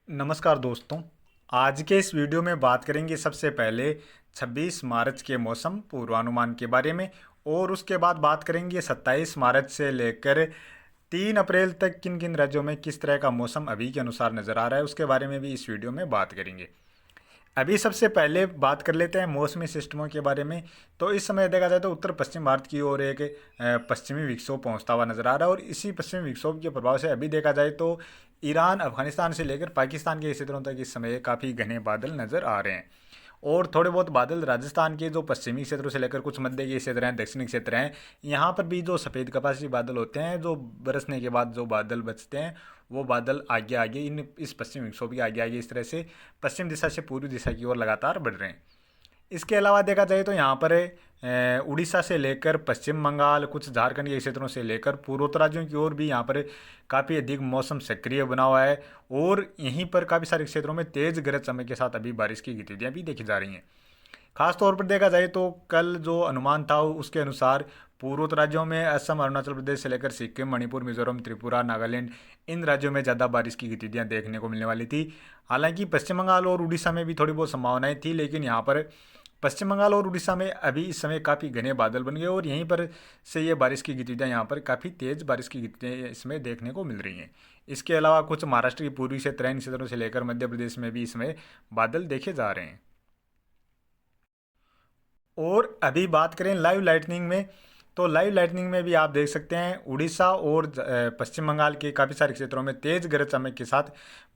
नमस्कार दोस्तों। आज के इस वीडियो में बात करेंगे सबसे पहले 26 मार्च के मौसम पूर्वानुमान के बारे में, और उसके बाद बात करेंगे 27 मार्च से लेकर 3 अप्रैल तक किन किन राज्यों में किस तरह का मौसम अभी के अनुसार नज़र आ रहा है उसके बारे में भी इस वीडियो में बात करेंगे। अभी सबसे पहले बात कर लेते हैं मौसमी सिस्टमों के बारे में। तो इस समय देखा जाए तो उत्तर पश्चिम भारत की ओर एक पश्चिमी विक्षोभ पहुंचता हुआ नजर आ रहा है, और इसी पश्चिमी विक्षोभ के प्रभाव से अभी देखा जाए तो ईरान, अफगानिस्तान से लेकर पाकिस्तान के क्षेत्रों तक इस समय काफ़ी घने बादल नजर आ रहे हैं। और थोड़े बहुत बादल राजस्थान के जो पश्चिमी क्षेत्रों से लेकर कुछ मध्य के क्षेत्र हैं, दक्षिणी क्षेत्र हैं, यहाँ पर भी जो सफ़ेद कपासी बादल होते हैं, जो बरसने के बाद जो बादल बचते हैं, वो बादल आगे आगे इस पश्चिमी विक्षोभ के आगे आगे इस तरह से पश्चिम दिशा से पूर्वी दिशा की ओर लगातार बढ़ रहे हैं। इसके अलावा देखा जाए तो यहाँ पर उड़ीसा से लेकर पश्चिम बंगाल, कुछ झारखंड के क्षेत्रों से लेकर पूर्वोत्तर राज्यों की ओर भी यहाँ पर काफ़ी अधिक मौसम सक्रिय बना हुआ है, और यहीं पर काफ़ी सारे क्षेत्रों में तेज़ गरज चमक के साथ अभी बारिश की गतिविधियाँ भी देखी जा रही हैं। खास तौर पर देखा जाए तो कल जो अनुमान था उसके अनुसार पूर्वोत्तर राज्यों में असम, अरुणाचल प्रदेश से लेकर सिक्किम, मणिपुर, मिजोरम, त्रिपुरा, नागालैंड, इन राज्यों में ज़्यादा बारिश की गतिविधियाँ देखने को मिलने वाली थी। हालांकि पश्चिम बंगाल और उड़ीसा में भी थोड़ी बहुत संभावनाएं थी, लेकिन यहाँ पर पश्चिम बंगाल और उड़ीसा में अभी इस समय काफ़ी घने बादल बन गए, और यहीं पर से ये बारिश की गतिविधियाँ यहाँ पर काफ़ी तेज़ बारिश की गतिविधियाँ इसमें देखने को मिल रही हैं। इसके अलावा कुछ महाराष्ट्र की पूर्वी क्षेत्र, इन क्षेत्रों से लेकर मध्य प्रदेश में भी इसमें बादल देखे जा रहे हैं। और अभी बात करें लाइव लाइटनिंग में, तो लाइव लाइटनिंग में भी आप देख सकते हैं उड़ीसा और पश्चिम बंगाल के काफ़ी सारे क्षेत्रों में तेज़ गरज चमक के साथ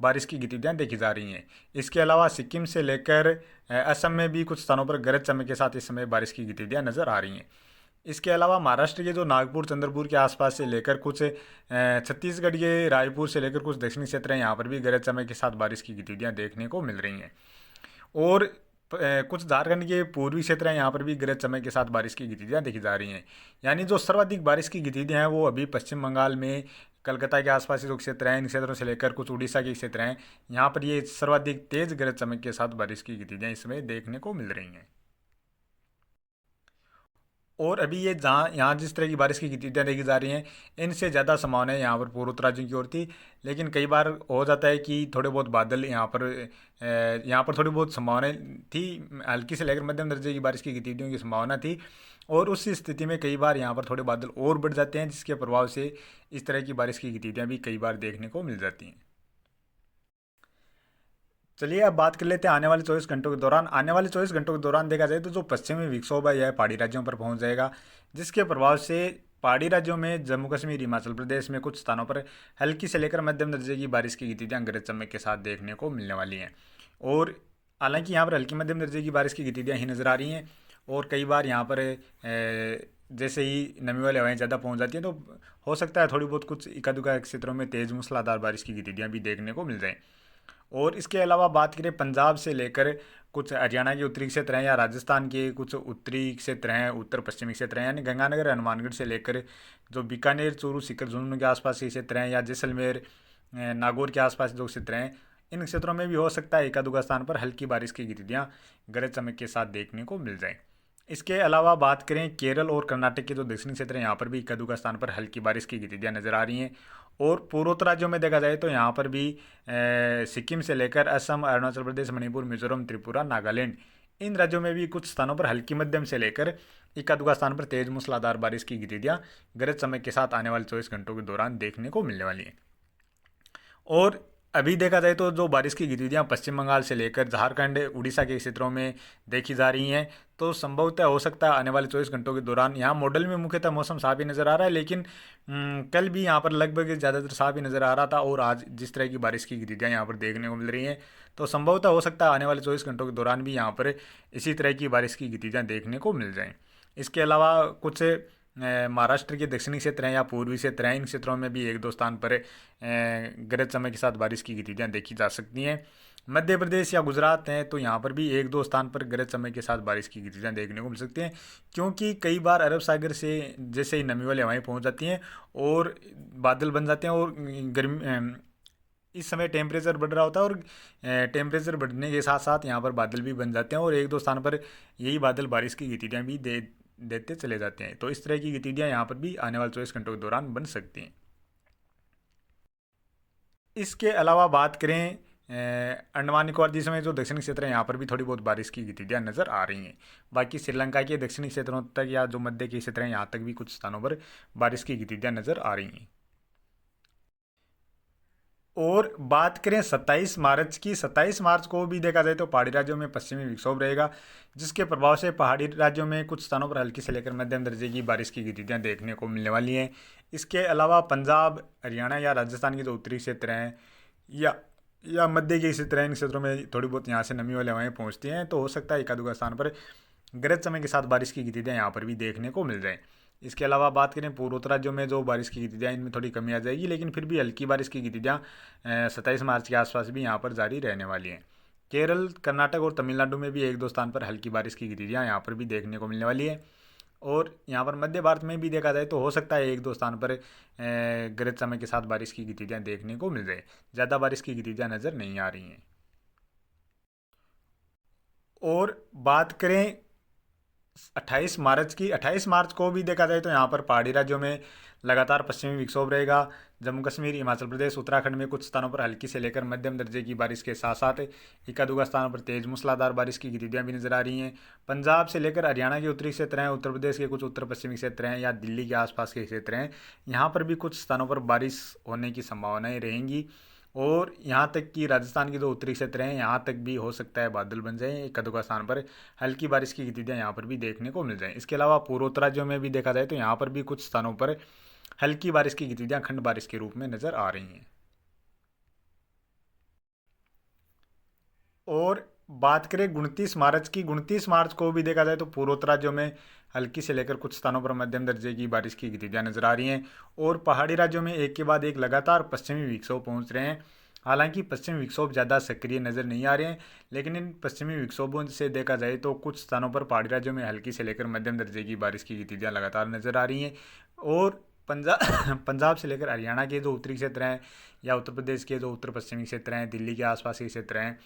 बारिश की गतिविधियाँ देखी जा रही हैं। इसके अलावा सिक्किम से लेकर असम में भी कुछ स्थानों पर गरज चमक के साथ इस समय बारिश की गतिविधियाँ नज़र आ रही हैं। इसके अलावा महाराष्ट्र के जो नागपुर, चंद्रपुर के आसपास से लेकर कुछ छत्तीसगढ़ के रायपुर से लेकर कुछ दक्षिणी क्षेत्र हैं, यहाँ पर भी गरज चमक के साथ बारिश की गतिविधियाँ देखने को मिल रही हैं। और कुछ झारखंड के पूर्वी क्षेत्र हैं, यहाँ पर भी गरज चमक के साथ बारिश की गतिविधियाँ देखी जा रही हैं। यानी जो सर्वाधिक बारिश की गतिविधियाँ हैं वो अभी पश्चिम बंगाल में, कलकत्ता के आसपास के जो क्षेत्र हैं, इन क्षेत्रों से लेकर कुछ उड़ीसा के क्षेत्र हैं, यहाँ पर ये सर्वाधिक तेज गरज चमक के साथ बारिश की गतिविधियाँ इसमें देखने को मिल रही हैं। और अभी ये जहाँ यहाँ जिस तरह की बारिश की गतिविधियाँ देखी जा रही हैं, इनसे ज़्यादा संभावनाएं यहाँ पर पूर्वोत्तर राज्यों की ओर थी, लेकिन कई बार हो जाता है कि थोड़े बहुत बादल यहाँ पर थोड़ी बहुत संभावनाएं थी, हल्की से लेकर मध्यम दर्जे की बारिश की गतिविधियों की संभावना थी, और उस स्थिति में कई बार यहाँ पर थोड़े बादल और बढ़ जाते हैं, जिसके प्रभाव से इस तरह की बारिश की गतिविधियाँ भी कई बार देखने को मिल जाती हैं। चलिए अब बात कर लेते हैं आने वाले 24 घंटों के दौरान। आने वाले 24 घंटों के दौरान देखा जाए तो जो पश्चिमी विक्षोभ है यह पहाड़ी राज्यों पर पहुंच जाएगा, जिसके प्रभाव से पहाड़ी राज्यों में जम्मू कश्मीर, हिमाचल प्रदेश में कुछ स्थानों पर हल्की से लेकर मध्यम दर्जे की बारिश की गतिविधियां गरज चमक के साथ देखने को मिलने वाली हैं। और हालांकि यहाँ पर हल्की मध्यम दर्जे की बारिश की गतिविधियाँ ही नज़र आ रही हैं, और कई बार यहाँ पर जैसे ही नमी वाली हवाएं ज़्यादा पहुँच जाती हैं तो हो सकता है थोड़ी बहुत कुछ इक्का दुक्का क्षेत्रों में तेज़ मूसलाधार बारिश की गतिविधियाँ भी देखने को मिल जाएँ। और इसके अलावा बात करें पंजाब से लेकर कुछ हरियाणा के उत्तरी क्षेत्र हैं, या राजस्थान के कुछ उत्तरी क्षेत्र हैं, उत्तर पश्चिमी क्षेत्र हैं, यानी गंगानगर, हनुमानगढ़ से लेकर जो बीकानेर, चूरू, सीकर, झुंझुनू के आसपास के क्षेत्र हैं, या जैसलमेर, नागौर के आसपास जो क्षेत्र हैं, इन क्षेत्रों में भी हो सकता है एका दुका स्थान पर हल्की बारिश की गतिविधियाँ गरज चमक के साथ देखने को मिल जाएँ। इसके अलावा बात करें केरल और कर्नाटक के जो दक्षिणी क्षेत्र हैं, यहाँ पर भी इक्का दुक्का स्थान पर हल्की बारिश की गतिविधियाँ नज़र आ रही हैं। और पूर्वोत्तर राज्यों में देखा जाए तो यहाँ पर भी सिक्किम से लेकर असम, अरुणाचल प्रदेश, मणिपुर, मिजोरम, त्रिपुरा, नागालैंड, इन राज्यों में भी कुछ स्थानों पर हल्की मध्यम से लेकर इक्का दुक्का स्थान पर तेज मूसलाधार बारिश की गतिविधियाँ गरज चमक के साथ आने वाले 24 घंटों के दौरान देखने को मिलने वाली हैं। और अभी देखा जाए तो जो बारिश की गतिविधियाँ पश्चिम बंगाल से लेकर झारखंड, उड़ीसा के क्षेत्रों में देखी जा रही हैं, तो संभवतः हो सकता है आने वाले 24 घंटों के दौरान यहाँ मॉडल में मुख्यतः मौसम साफ ही नज़र आ रहा है, लेकिन कल भी यहाँ पर लगभग ज़्यादातर साफ ही नज़र आ रहा था, और आज जिस तरह की बारिश की गतिविधियाँ यहाँ पर देखने को मिल रही हैं, तो संभवतः हो सकता है आने वाले 24 घंटों के दौरान भी यहाँ पर इसी तरह की बारिश की गतिविधियाँ देखने को मिल जाएँ। इसके अलावा कुछ महाराष्ट्र के दक्षिणी क्षेत्र हैं या पूर्वी क्षेत्र हैं, इन क्षेत्रों में भी एक दो स्थान पर गरज चमक के साथ बारिश की गतिविधियाँ देखी जा सकती हैं। मध्य प्रदेश या गुजरात हैं तो यहाँ पर भी एक दो स्थान पर गरज चमक के साथ बारिश की गतिविधियाँ देखने को मिल सकती हैं, क्योंकि कई बार अरब सागर से जैसे ही नमी वाली हवाएं पहुँच जाती हैं और बादल बन जाते हैं, और गर्मी इस समय टेम्परेचर बढ़ रहा होता है, और टेम्परेचर बढ़ने के साथ साथ यहाँ पर बादल भी बन जाते हैं, और एक दो स्थान पर यही बादल बारिश की गतिविधियाँ भी देते चले जाते हैं। तो इस तरह की गतिविधियाँ यहाँ पर भी आने वाले 24 घंटों के दौरान बन सकती हैं। इसके अलावा बात करें अंडमान निकोबार द्वीप में जो दक्षिणी क्षेत्र है यहाँ पर भी थोड़ी बहुत बारिश की गतिविधियाँ नजर आ रही हैं। बाकी श्रीलंका के दक्षिणी क्षेत्रों तक या जो मध्य के क्षेत्र हैं यहाँ तक भी कुछ स्थानों पर बारिश की गतिविधियाँ नजर आ रही हैं। और बात करें 27 मार्च की, 27 मार्च को भी देखा जाए तो पहाड़ी राज्यों में पश्चिमी विक्षोभ रहेगा, जिसके प्रभाव से पहाड़ी राज्यों में कुछ स्थानों पर हल्की से लेकर मध्यम दर्जे की बारिश की गतिविधियां देखने को मिलने वाली हैं। इसके अलावा पंजाब, हरियाणा या राजस्थान के जो उत्तरी क्षेत्र हैं या मध्य के क्षेत्र हैं, इन क्षेत्रों में थोड़ी बहुत यहाँ से नमी वाली हवाएं पहुँचती हैं, तो हो सकता है एक आध स्थान पर गरज चमक के साथ बारिश की गतिविधियाँ यहाँ पर भी देखने को मिल जाए। इसके अलावा बात करें पूर्वोत्तर राज्यों में जो बारिश की गतिविधियाँ, इनमें थोड़ी कमी आ जाएगी, लेकिन फिर भी हल्की बारिश की गतिविधियाँ 27 मार्च के आसपास भी यहाँ पर जारी रहने वाली हैं। केरल, कर्नाटक और तमिलनाडु में भी एक दो स्थान पर हल्की बारिश की गतिविधियाँ यहाँ पर भी देखने को मिलने वाली है। और यहाँ पर मध्य भारत में भी देखा जाए तो हो सकता है एक दो स्थान पर गरज चमक के साथ बारिश की गतिविधियाँ देखने को मिल जाए। ज़्यादा बारिश की गतिविधियाँ नज़र नहीं आ रही हैं। और बात करें 28 मार्च की, 28 मार्च को भी देखा जाए तो यहाँ पर पहाड़ी राज्यों में लगातार पश्चिमी विक्षोभ रहेगा। जम्मू कश्मीर, हिमाचल प्रदेश, उत्तराखंड में कुछ स्थानों पर हल्की से लेकर मध्यम दर्जे की बारिश के साथ साथ इक्का दुक्का स्थानों पर तेज मूसलाधार बारिश की गतिविधियां भी नजर आ रही हैं। पंजाब से लेकर हरियाणा के उत्तरी क्षेत्र हैं, उत्तर प्रदेश के कुछ उत्तर पश्चिमी क्षेत्र हैं या दिल्ली के आसपास के क्षेत्र हैं, यहाँ पर भी कुछ स्थानों पर बारिश होने की संभावनाएं रहेंगी। और यहाँ तक कि राजस्थान के जो उत्तरी क्षेत्र हैं यहाँ तक भी हो सकता है बादल बन जाएं, एक आध स्थान पर हल्की बारिश की गतिविधियाँ यहाँ पर भी देखने को मिल जाएं। इसके अलावा पूर्वोत्तर राज्यों में भी देखा जाए तो यहाँ पर भी कुछ स्थानों पर हल्की बारिश की गतिविधियाँ खंड बारिश के रूप में नजर आ रही हैं। और बात करें 29 मार्च की, 29 मार्च को भी देखा जाए तो पूर्वोत्तर राज्यों में हल्की से लेकर कुछ स्थानों पर मध्यम दर्जे की बारिश की गतिविधियां नजर आ रही हैं। और पहाड़ी राज्यों में एक के बाद एक लगातार पश्चिमी विक्षोभ पहुंच रहे हैं। हालांकि पश्चिमी विक्षोभ ज़्यादा सक्रिय नज़र नहीं आ रहे हैं, लेकिन इन पश्चिमी विक्षोभों से देखा जाए तो कुछ स्थानों पर पहाड़ी राज्यों में हल्की से लेकर मध्यम दर्जे की बारिश की गतिविधियाँ लगातार नजर आ रही हैं। और पंजाब पंजाब से लेकर हरियाणा के जो उत्तरी क्षेत्र हैं या उत्तर प्रदेश के जो उत्तर पश्चिमी क्षेत्र हैं, दिल्ली के आसपास के क्षेत्र हैं,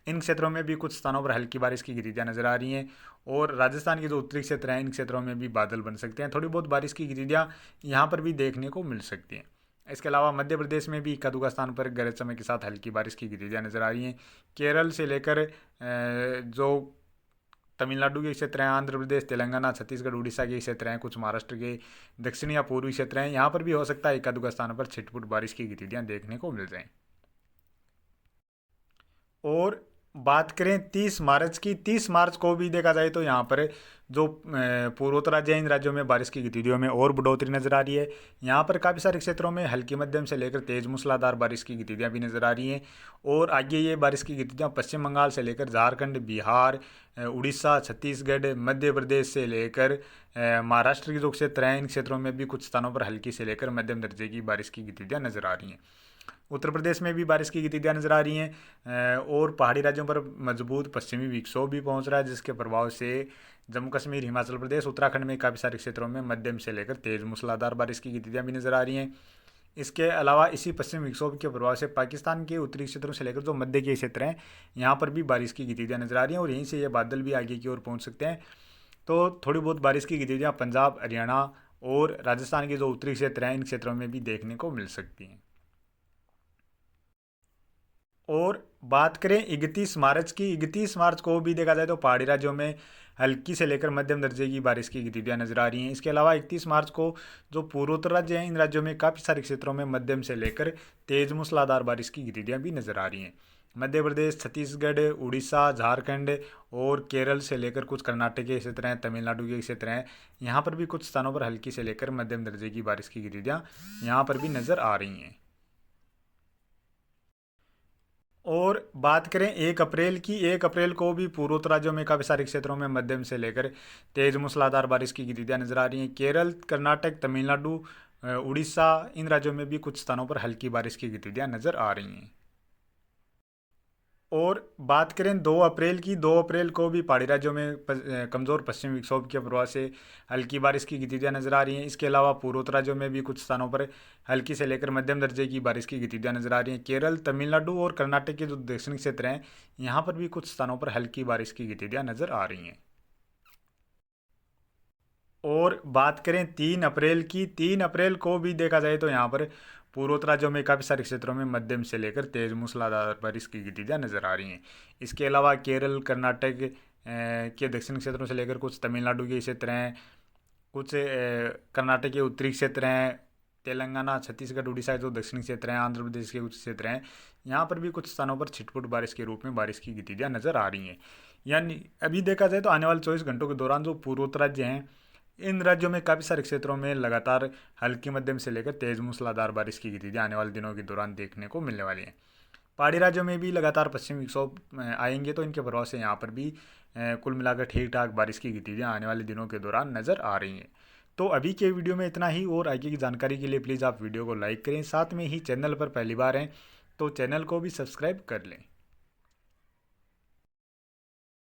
इन क्षेत्रों में भी कुछ स्थानों पर हल्की बारिश की गतिविधियाँ नजर आ रही हैं। और राजस्थान के जो उत्तरी क्षेत्र हैं, इन क्षेत्रों में भी बादल बन सकते हैं, थोड़ी बहुत बारिश की गतिविधियाँ यहाँ पर भी देखने को मिल सकती हैं। इसके अलावा मध्य प्रदेश में भी इक्का दुक्का स्थान पर गरज चमक के साथ हल्की बारिश की गतिविधियाँ नजर आ रही हैं। केरल से लेकर जो तमिलनाडु के क्षेत्र हैं, आंध्र प्रदेश, तेलंगाना, छत्तीसगढ़, उड़ीसा के क्षेत्र हैं, कुछ महाराष्ट्र के दक्षिणी या पूर्वी क्षेत्र हैं, यहाँ पर भी हो सकता है इक्का दुक्का स्थानों पर छिटपुट बारिश की गतिविधियाँ देखने को मिल जाएं। और बात करें 30 मार्च की, 30 मार्च को भी देखा जाए तो यहाँ पर जो पूर्वोत्तर राज्य हैं, इन राज्यों में बारिश की गतिविधियों में और बढ़ोतरी नजर आ रही है। यहाँ पर काफ़ी सारे क्षेत्रों में हल्की मध्यम से लेकर तेज मूसलाधार बारिश की गतिविधियाँ भी नजर आ रही हैं। और आगे ये बारिश की गतिविधियाँ पश्चिम बंगाल से लेकर झारखंड, बिहार, उड़ीसा, छत्तीसगढ़, मध्य प्रदेश से लेकर महाराष्ट्र के जो क्षेत्र हैं, इन क्षेत्रों में भी कुछ स्थानों पर हल्की से लेकर मध्यम दर्जे की बारिश की गतिविधियाँ नजर आ रही हैं। उत्तर प्रदेश में भी बारिश की गतिविधियाँ नजर आ रही हैं। और पहाड़ी राज्यों पर मजबूत पश्चिमी विक्षोभ भी पहुंच रहा है, जिसके प्रभाव से जम्मू कश्मीर, हिमाचल प्रदेश, उत्तराखंड में काफ़ी सारे क्षेत्रों में मध्यम से लेकर तेज मूसलाधार बारिश की गतिविधियाँ भी नजर आ रही हैं। इसके अलावा इसी पश्चिमी विक्षोभ के प्रभाव से पाकिस्तान के उत्तरी क्षेत्रों से लेकर जो मध्य के क्षेत्र हैं, यहाँ पर भी बारिश की गतिविधियाँ नजर आ रही हैं और यहीं से ये बादल भी आगे की ओर पहुँच सकते हैं। तो थोड़ी बहुत बारिश की गतिविधियाँ पंजाब, हरियाणा और राजस्थान के जो उत्तरी क्षेत्र हैं, इन क्षेत्रों में भी देखने को मिल सकती हैं। और बात करें 31 मार्च की, 31 मार्च को भी देखा जाए तो पहाड़ी राज्यों में हल्की से लेकर मध्यम दर्जे की बारिश की गतिविधियाँ नजर आ रही हैं। इसके अलावा 31 मार्च को जो पूर्वोत्तर राज्य हैं, इन राज्यों में काफ़ी सारे क्षेत्रों में मध्यम से लेकर तेज मूसलाधार बारिश की गतिविधियाँ भी नजर आ रही हैं। मध्य प्रदेश, छत्तीसगढ़, उड़ीसा, झारखंड और केरल से लेकर कुछ कर्नाटक के क्षेत्र हैं, तमिलनाडु के क्षेत्र हैं, यहाँ पर भी कुछ स्थानों पर हल्की से लेकर मध्यम दर्जे की बारिश की गतिविधियाँ यहाँ पर भी नजर आ रही हैं। और बात करें 1 अप्रैल की, 1 अप्रैल को भी पूर्वोत्तर राज्यों में काफ़ी सारे क्षेत्रों में मध्यम से लेकर तेज मूसलाधार बारिश की गतिविधियाँ नजर आ रही हैं। केरल, कर्नाटक, तमिलनाडु, उड़ीसा, इन राज्यों में भी कुछ स्थानों पर हल्की बारिश की गतिविधियाँ नजर आ रही हैं। और बात करें 2 अप्रैल की, 2 अप्रैल को भी पहाड़ी राज्यों में कमज़ोर पश्चिमी विक्षोभ के प्रभाव से हल्की बारिश की गतिविधियाँ नजर आ रही हैं। इसके अलावा पूर्वोत्तर राज्यों में भी कुछ स्थानों पर हल्की से लेकर मध्यम दर्जे की बारिश की गतिविधियाँ नजर आ रही हैं। केरल, तमिलनाडु और कर्नाटक के जो दक्षिणी क्षेत्र हैं, यहाँ पर भी कुछ स्थानों पर हल्की बारिश की गतिविधियाँ नजर आ रही हैं। और बात करें 3 अप्रैल की, 3 अप्रैल को भी देखा जाए तो यहाँ पर पूर्वोत्तर राज्यों में काफ़ी सारे क्षेत्रों में मध्यम से लेकर तेज मूसलाधार बारिश की गतिविधियाँ नजर आ रही हैं। इसके अलावा केरल, कर्नाटक के दक्षिणी क्षेत्रों से लेकर कुछ तमिलनाडु के क्षेत्र हैं, कुछ कर्नाटक के उत्तरी क्षेत्र हैं, तेलंगाना, छत्तीसगढ़, उड़ीसा के जो दक्षिणी क्षेत्र हैं, आंध्र प्रदेश के कुछ क्षेत्र हैं, यहाँ पर भी कुछ स्थानों पर छिटपुट बारिश के रूप में बारिश की गतिविधियाँ नजर आ रही हैं। यानी अभी देखा जाए तो आने वाले 24 घंटों के दौरान जो पूर्वोत्तर राज्य हैं, इन राज्यों में काफ़ी सारे क्षेत्रों में लगातार हल्की मध्यम से लेकर तेज मूसलाधार बारिश की गतिविधियाँ आने वाले दिनों के दौरान देखने को मिलने वाली हैं। पहाड़ी राज्यों में भी लगातार पश्चिमी विक्षोभ आएंगे, तो इनके प्रभाव से यहाँ पर भी कुल मिलाकर ठीक ठाक बारिश की गतिविधियाँ आने वाले दिनों के दौरान नज़र आ रही हैं। तो अभी के वीडियो में इतना ही, और आगे की जानकारी के लिए प्लीज़ आप वीडियो को लाइक करें, साथ में ही चैनल पर पहली बार हैं तो चैनल को भी सब्सक्राइब कर लें।